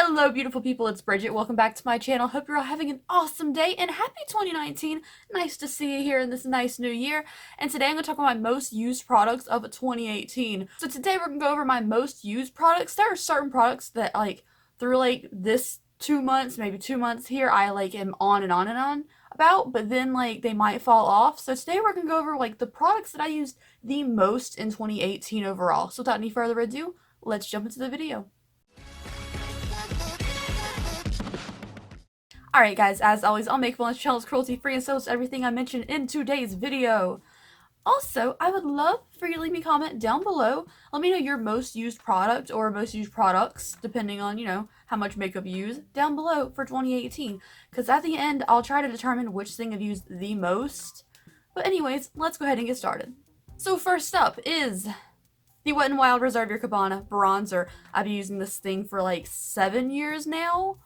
Hello beautiful people, it's Bridget. Welcome back to my channel. Hope you're all having an awesome day and happy 2019. Nice to see you here in this nice new year. And today I'm going to talk about my most used products of 2018. So today we're going to go over my most used products. There are certain products that through this 2 months, maybe 2 months here, I am on and on and on about, but then they might fall off. So today we're going to go over the products that I used the most in 2018 overall. So without any further ado, let's jump into the video. Alright guys, as always, I'll make one channel is cruelty free, and so is everything I mentioned in today's video. Also, I would love for you to leave me a comment down below. Let me know your most used product or most used products, depending on, how much makeup you use, down below for 2018. Because at the end, I'll try to determine which thing I've used the most. But anyways, let's go ahead and get started. So first up is the Wet n Wild Reserve Your Cabana bronzer. I've been using this thing for 7 years now.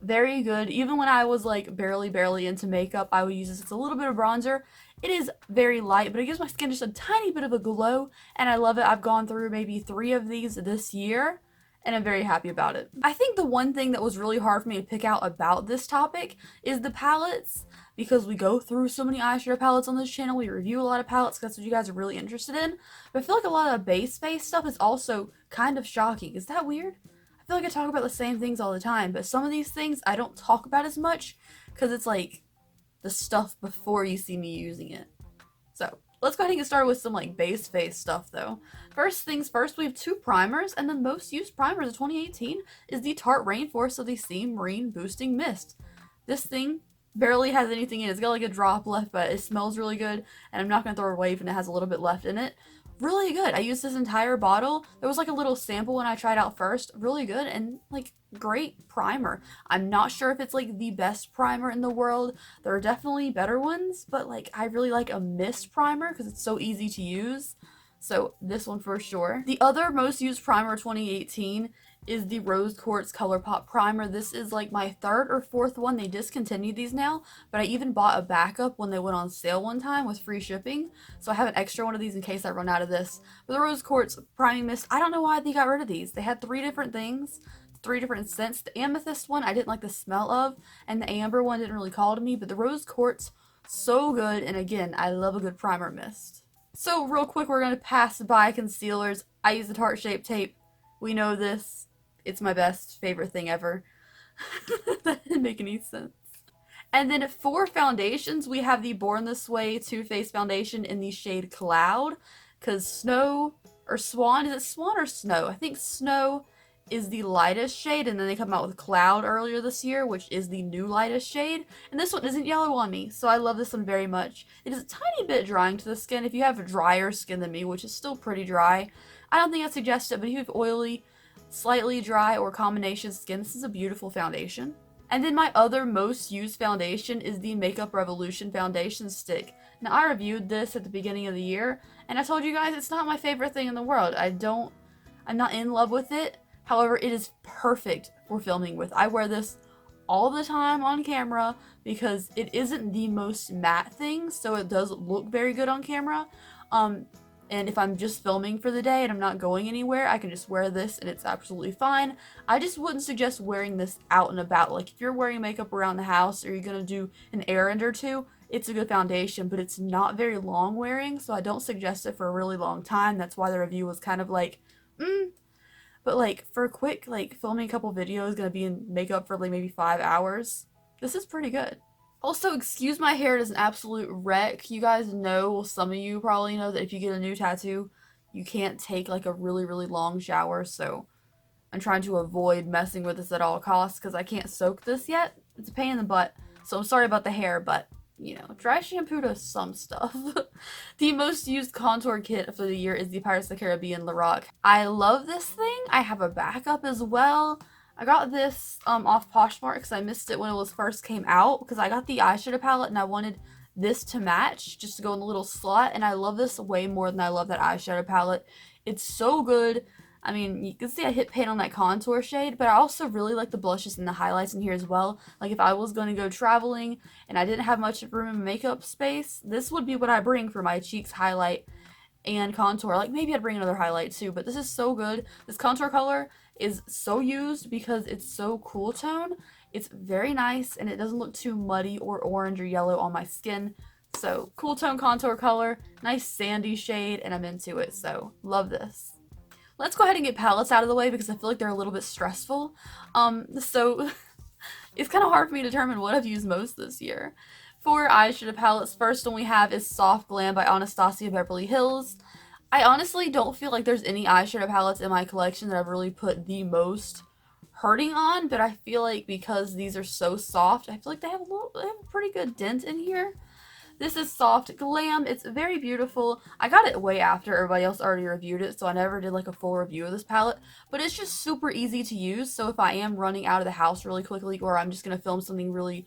Very good. Even when I was barely into makeup, I would use this. It's a little bit of bronzer. It is very light, but it gives my skin just a tiny bit of a glow, and I love it. I've gone through maybe 3 of these this year, and I'm very happy about it. I think the one thing that was really hard for me to pick out about this topic is the palettes, because we go through so many eyeshadow palettes on this channel. We review a lot of palettes because that's what you guys are really interested in. But I feel like a lot of base face stuff is also kind of shocking. Is that weird? I feel like I talk about the same things all the time, but some of these things I don't talk about as much because it's the stuff before you see me using it. So let's go ahead and get started with some base face stuff though. First things first, we have 2 primers, and the most used primers of 2018 is the Tarte Rainforest of the Sea Marine Boosting Mist. This thing barely has anything in it. It's got a drop left, but it smells really good, and I'm not going to throw it away even it has a little bit left in it. Really good. I used this entire bottle. There was a little sample when I tried out first. Really good and great primer. I'm not sure if it's the best primer in the world. There are definitely better ones, but I really like a mist primer because it's so easy to use. So this one for sure. The other most used primer 2018 is the Rose Quartz Colourpop primer. This is my 3rd or 4th one. They discontinued these now, but I even bought a backup when they went on sale one time with free shipping. So I have an extra one of these in case I run out of this. But the Rose Quartz priming mist, I don't know why they got rid of these. They had 3 different things, 3 different scents. The amethyst one I didn't like the smell of, and the amber one didn't really call to me, but the Rose Quartz, so good. And again, I love a good primer mist. So real quick, we're going to pass by concealers. I use the Tarte Shape Tape. We know this. It's my best favorite thing ever. That didn't make any sense. And then for foundations, we have the Born This Way Too Faced foundation in the shade Cloud. Because Snow, or Swan, is it Swan or Snow? I think Snow is the lightest shade, and then they come out with Cloud earlier this year, which is the new lightest shade. And this one isn't yellow on me, so I love this one very much. It is a tiny bit drying to the skin. If you have drier skin than me, which is still pretty dry, I don't think I'd suggest it, but if you have oily, slightly dry, or combination skin, this is a beautiful foundation. And then my other most used foundation is the Makeup Revolution foundation stick. Now I reviewed this at the beginning of the year, and I told you guys it's not my favorite thing in the world. I'm not in love with it. However, it is perfect for filming with. I wear this all the time on camera because it isn't the most matte thing, so it does look very good on camera. And if I'm just filming for the day and I'm not going anywhere, I can just wear this and it's absolutely fine. I just wouldn't suggest wearing this out and about. If you're wearing makeup around the house or you're going to do an errand or two, it's a good foundation, but it's not very long wearing, so I don't suggest it for a really long time. That's why the review was kind of But for a quick filming a couple videos, gonna be in makeup for maybe 5 hours, this is pretty good. Also, excuse my hair, it is an absolute wreck. You guys know, well, some of you probably know that if you get a new tattoo, you can't take a really long shower, so I'm trying to avoid messing with this at all costs because I can't soak this yet. It's a pain in the butt, so I'm sorry about the hair, but dry shampoo does some stuff. The most used contour kit for the year is the Pirates of the Caribbean Lorac. I love this thing. I have a backup as well. I got this off Poshmark because I missed it when it was first came out, because I got the eyeshadow palette and I wanted this to match just to go in the little slot, and I love this way more than I love that eyeshadow palette. It's so good. I mean, you can see I hit pan on that contour shade, but I also really like the blushes and the highlights in here as well. If I was going to go traveling and I didn't have much room in makeup space, this would be what I bring for my cheeks highlight and contour. Maybe I'd bring another highlight too, but this is so good. This contour color is so used because it's so cool tone. It's very nice and it doesn't look too muddy or orange or yellow on my skin. So cool tone contour color, nice sandy shade, and I'm into it, so love this. Let's go ahead and get palettes out of the way because I feel like they're a little bit stressful. So it's kind of hard for me to determine what I've used most this year. For eyeshadow palettes, first one we have is Soft Glam by Anastasia Beverly Hills. I honestly don't feel like there's any eyeshadow palettes in my collection that I've really put the most hurting on, but I feel like because these are so soft, I feel like they have a pretty good dent in here. This is Soft Glam. It's very beautiful. I got it way after everybody else already reviewed it, so I never did like a full review of this palette, but it's just super easy to use. So if I am running out of the house really quickly, or I'm just going to film something really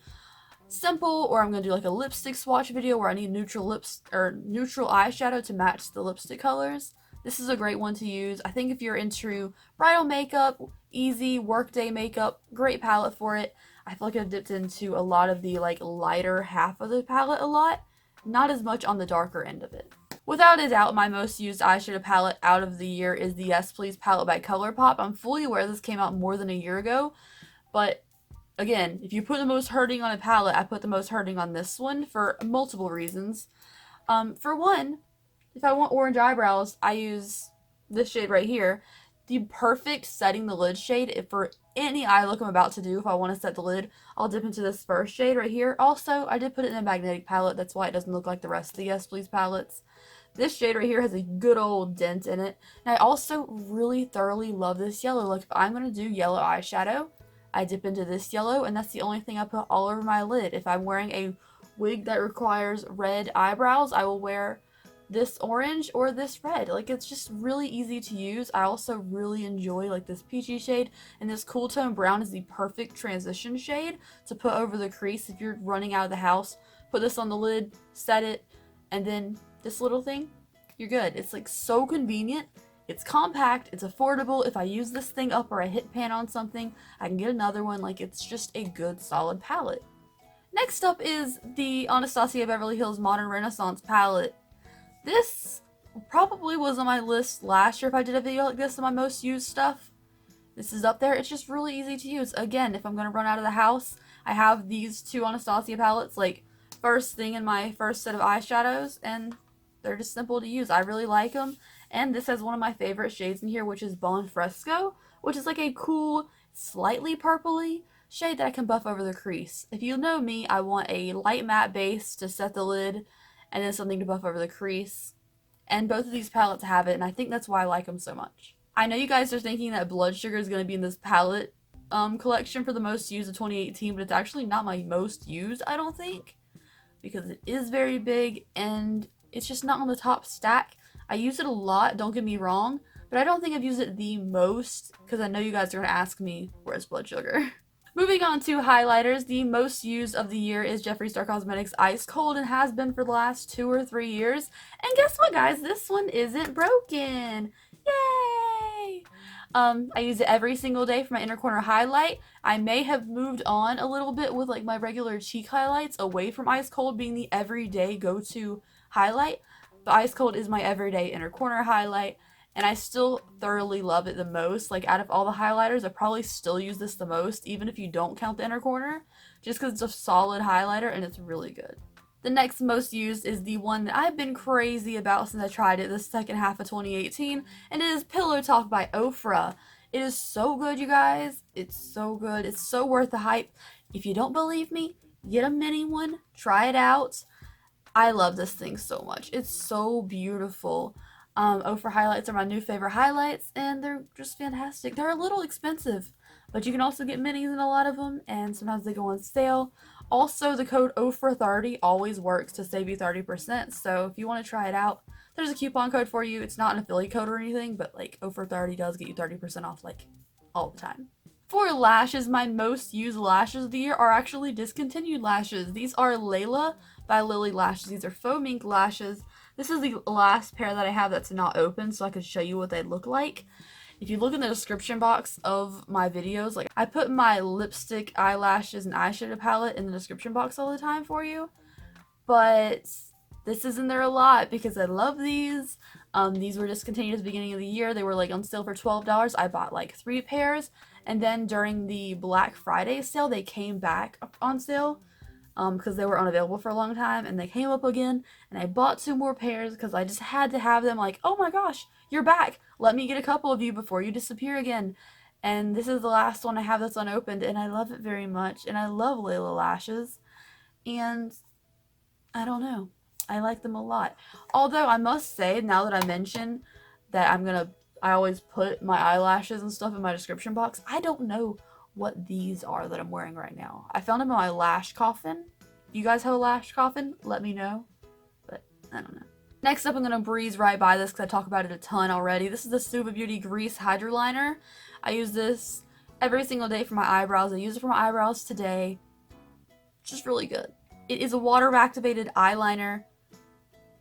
simple, or I'm going to do like a lipstick swatch video where I need neutral lips or neutral eyeshadow to match the lipstick colors, this is a great one to use. I think if you're into bridal makeup, easy workday makeup, great palette for it. I feel like I've dipped into a lot of the like lighter half of the palette a lot, not as much on the darker end of it. Without a doubt, my most used eyeshadow palette out of the year is the Yes Please palette by Colourpop. I'm fully aware this came out more than a year ago, but again, if you put the most hurting on a palette, I put the most hurting on this one for multiple reasons. For one, if I want orange eyebrows, I use this shade right here. The perfect setting the lid shade for any eye look I'm about to do. If I want to set the lid, I'll dip into this first shade right here. Also, I did put it in a magnetic palette. That's why it doesn't look like the rest of the Yes Please palettes. This shade right here has a good old dent in it. And I also really thoroughly love this yellow. Like if I'm going to do yellow eyeshadow, I dip into this yellow, and that's the only thing I put all over my lid. If I'm wearing a wig that requires red eyebrows, I will wear this orange or this red. Like it's just really easy to use. I also really enjoy like this peachy shade, and this cool tone brown is the perfect transition shade to put over the crease if you're running out of the house. Put this on the lid, set it, and then this little thing, you're good. It's like so convenient. It's compact, it's affordable. If I use this thing up or I hit pan on something, I can get another one. Like it's just a good solid palette. Next up is the Anastasia Beverly Hills Modern Renaissance palette. This probably was on my list last year if I did a video like this of my most used stuff. This is up there. It's just really easy to use. Again, if I'm going to run out of the house, I have these two Anastasia palettes like first thing in my first set of eyeshadows, and they're just simple to use. I really like them. And this has one of my favorite shades in here, which is Bon Fresco, which is like a cool, slightly purpley shade that I can buff over the crease. If you know me, I want a light matte base to set the lid, and then something to buff over the crease. And both of these palettes have it, and I think that's why I like them so much. I know you guys are thinking that Blood Sugar is going to be in this palette collection for the most used of 2018, but it's actually not my most used, I don't think, because it is very big, and it's just not on the top stack. I use it a lot, don't get me wrong, but I don't think I've used it the most, because I know you guys are going to ask me, where's Blood Sugar? Moving on to highlighters, the most used of the year is Jeffree Star Cosmetics Ice Cold, and has been for the last 2 or 3 years. And guess what, guys? This one isn't broken. Yay! I use it every single day for my inner corner highlight. I may have moved on a little bit with like my regular cheek highlights away from Ice Cold being the everyday go-to highlight. But Ice Cold is my everyday inner corner highlight, and I still thoroughly love it the most. Like, out of all the highlighters, I probably still use this the most, even if you don't count the inner corner, just because it's a solid highlighter and it's really good. The next most used is the one that I've been crazy about since I tried it the second half of 2018, and it is Pillow Talk by Ofra. It is so good, you guys. It's so good. It's so worth the hype. If you don't believe me, get a mini one. Try it out. I love this thing so much. It's so beautiful. Ofra highlights are my new favorite highlights, and they're just fantastic. They're a little expensive, but you can also get minis in a lot of them, and sometimes they go on sale. Also, the code OFRA30 always works to save you 30%, so if you want to try it out, there's a coupon code for you. It's not an affiliate code or anything, but like OFRA30 does get you 30% off like all the time. For lashes, my most used lashes of the year are actually discontinued lashes. These are Layla by Lily Lashes. These are faux mink lashes. This is the last pair that I have that's not open, so I can show you what they look like. If you look in the description box of my videos, like I put my lipstick, eyelashes, and eyeshadow palette in the description box all the time for you. But this is in there a lot because I love these. These were discontinued at the beginning of the year. They were like on sale for $12. I bought like 3 pairs, and then during the Black Friday sale, they came back on sale because they were unavailable for a long time, and they came up again, and I bought 2 more pairs because I just had to have them. Like, oh my gosh, you're back. Let me get a couple of you before you disappear again. And this is the last one I have that's unopened, and I love it very much, and I love Layla lashes, and I don't know. I like them a lot. Although I must say, now that I mention that I always put my eyelashes and stuff in my description box, I don't know what these are that I'm wearing right now. I found them in my lash coffin. If you guys have a lash coffin, let me know. But I don't know. Next up, I'm going to breeze right by this because I talk about it a ton already. This is the Suva Beauty Grease Hydroliner. I use this every single day for my eyebrows. I used it for my eyebrows today. It's just really good. It is a water-activated eyeliner,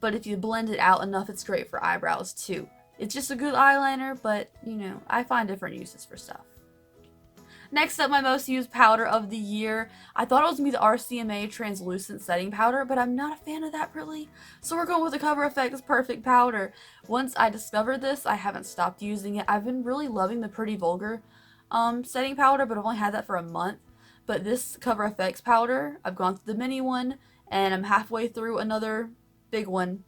but if you blend it out enough, it's great for eyebrows too. It's just a good eyeliner, but, you know, I find different uses for stuff. Next up, my most used powder of the year. I thought it was going to be the RCMA Translucent Setting Powder, but I'm not a fan of that really. So we're going with the Cover FX Perfect Powder. Once I discovered this, I haven't stopped using it. I've been really loving the Pretty Vulgar setting powder, but I've only had that for a month. But this Cover FX powder, I've gone through the mini one, and I'm halfway through another big one.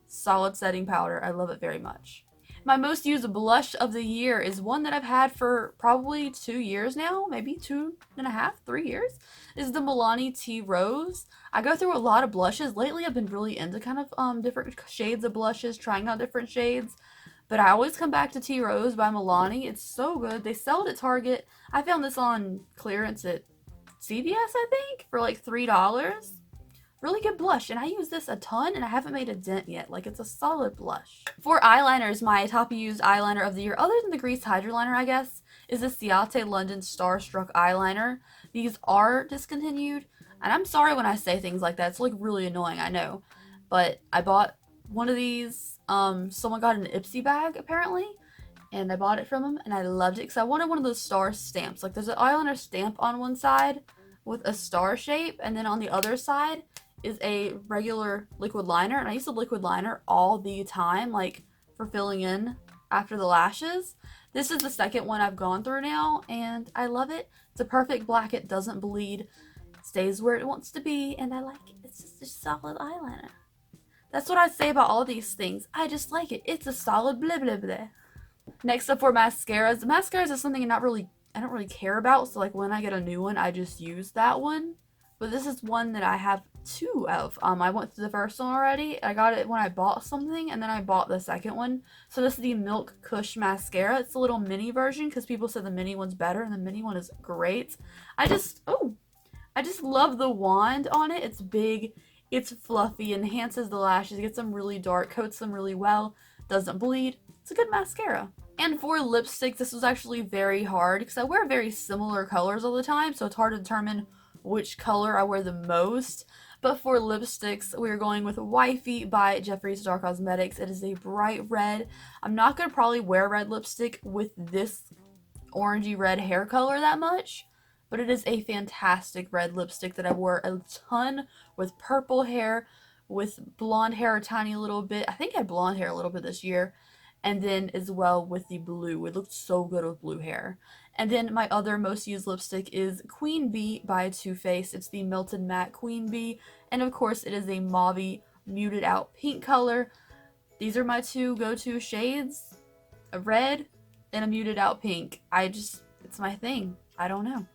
Solid setting powder. I love it very much. My most used blush of the year is one that I've had for probably 2 years now, maybe 2.5, 3 years. This is the Milani Tea Rose. I go through a lot of blushes. Lately, I've been really into kind of different shades of blushes, trying out different shades. But I always come back to Tea Rose by Milani. It's so good. They sell it at Target. I found this on clearance at CVS, I think, for like $3. Really good blush, and I use this a ton, and I haven't made a dent yet. Like, it's a solid blush. For eyeliners, my top used eyeliner of the year, other than the Grease Hydroliner, I guess, is the Ciate London Starstruck eyeliner. These are discontinued, and I'm sorry when I say things like that. It's, like, really annoying, I know. But I bought one of these, someone got an Ipsy bag, apparently, and I bought it from them, and I loved it, because I wanted one of those star stamps. Like, there's an eyeliner stamp on one side with a star shape, and then on the other side is a regular liquid liner, and I use the liquid liner all the time, like for filling in after the lashes. This is the second one I've gone through now, and I love it. It's a perfect black. It doesn't bleed, it stays where it wants to be, and I like it. It's just a solid eyeliner. That's what I say about all these things. I just like it. It's a solid blah blah blah. Next up for mascaras. Mascaras is something I don't really care about, so like when I get a new one, I just use that one. But this is one that I have 2 of. I went through the first one already. I got it when I bought something, and then I bought the second one. So this is the Milk Kush Mascara. It's a little mini version because people said the mini one's better, and the mini one is great. I just love the wand on it. It's big, it's fluffy, enhances the lashes, gets them really dark, coats them really well, doesn't bleed. It's a good mascara. And for lipsticks, this was actually very hard because I wear very similar colors all the time, so it's hard to determine which color I wear the most. But for lipsticks, we are going with Wifey by Jeffree Star Cosmetics. It is a bright red. I'm not going to probably wear red lipstick with this orangey red hair color that much, but it is a fantastic red lipstick that I wore a ton with purple hair, with blonde hair a tiny little bit. I think I had blonde hair a little bit this year. And then as well with the blue. It looked so good with blue hair. And then my other most used lipstick is Queen Bee by Too Faced. It's the Melted Matte Queen Bee. And of course it is a mauve muted out pink color. These are my 2 go-to shades. A red and a muted out pink. It's my thing. I don't know.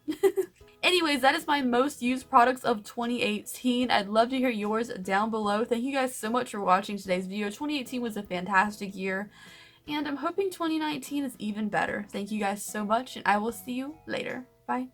Anyways, that is my most used products of 2018. I'd love to hear yours down below. Thank you guys so much for watching today's video. 2018 was a fantastic year, and I'm hoping 2019 is even better. Thank you guys so much, and I will see you later. Bye.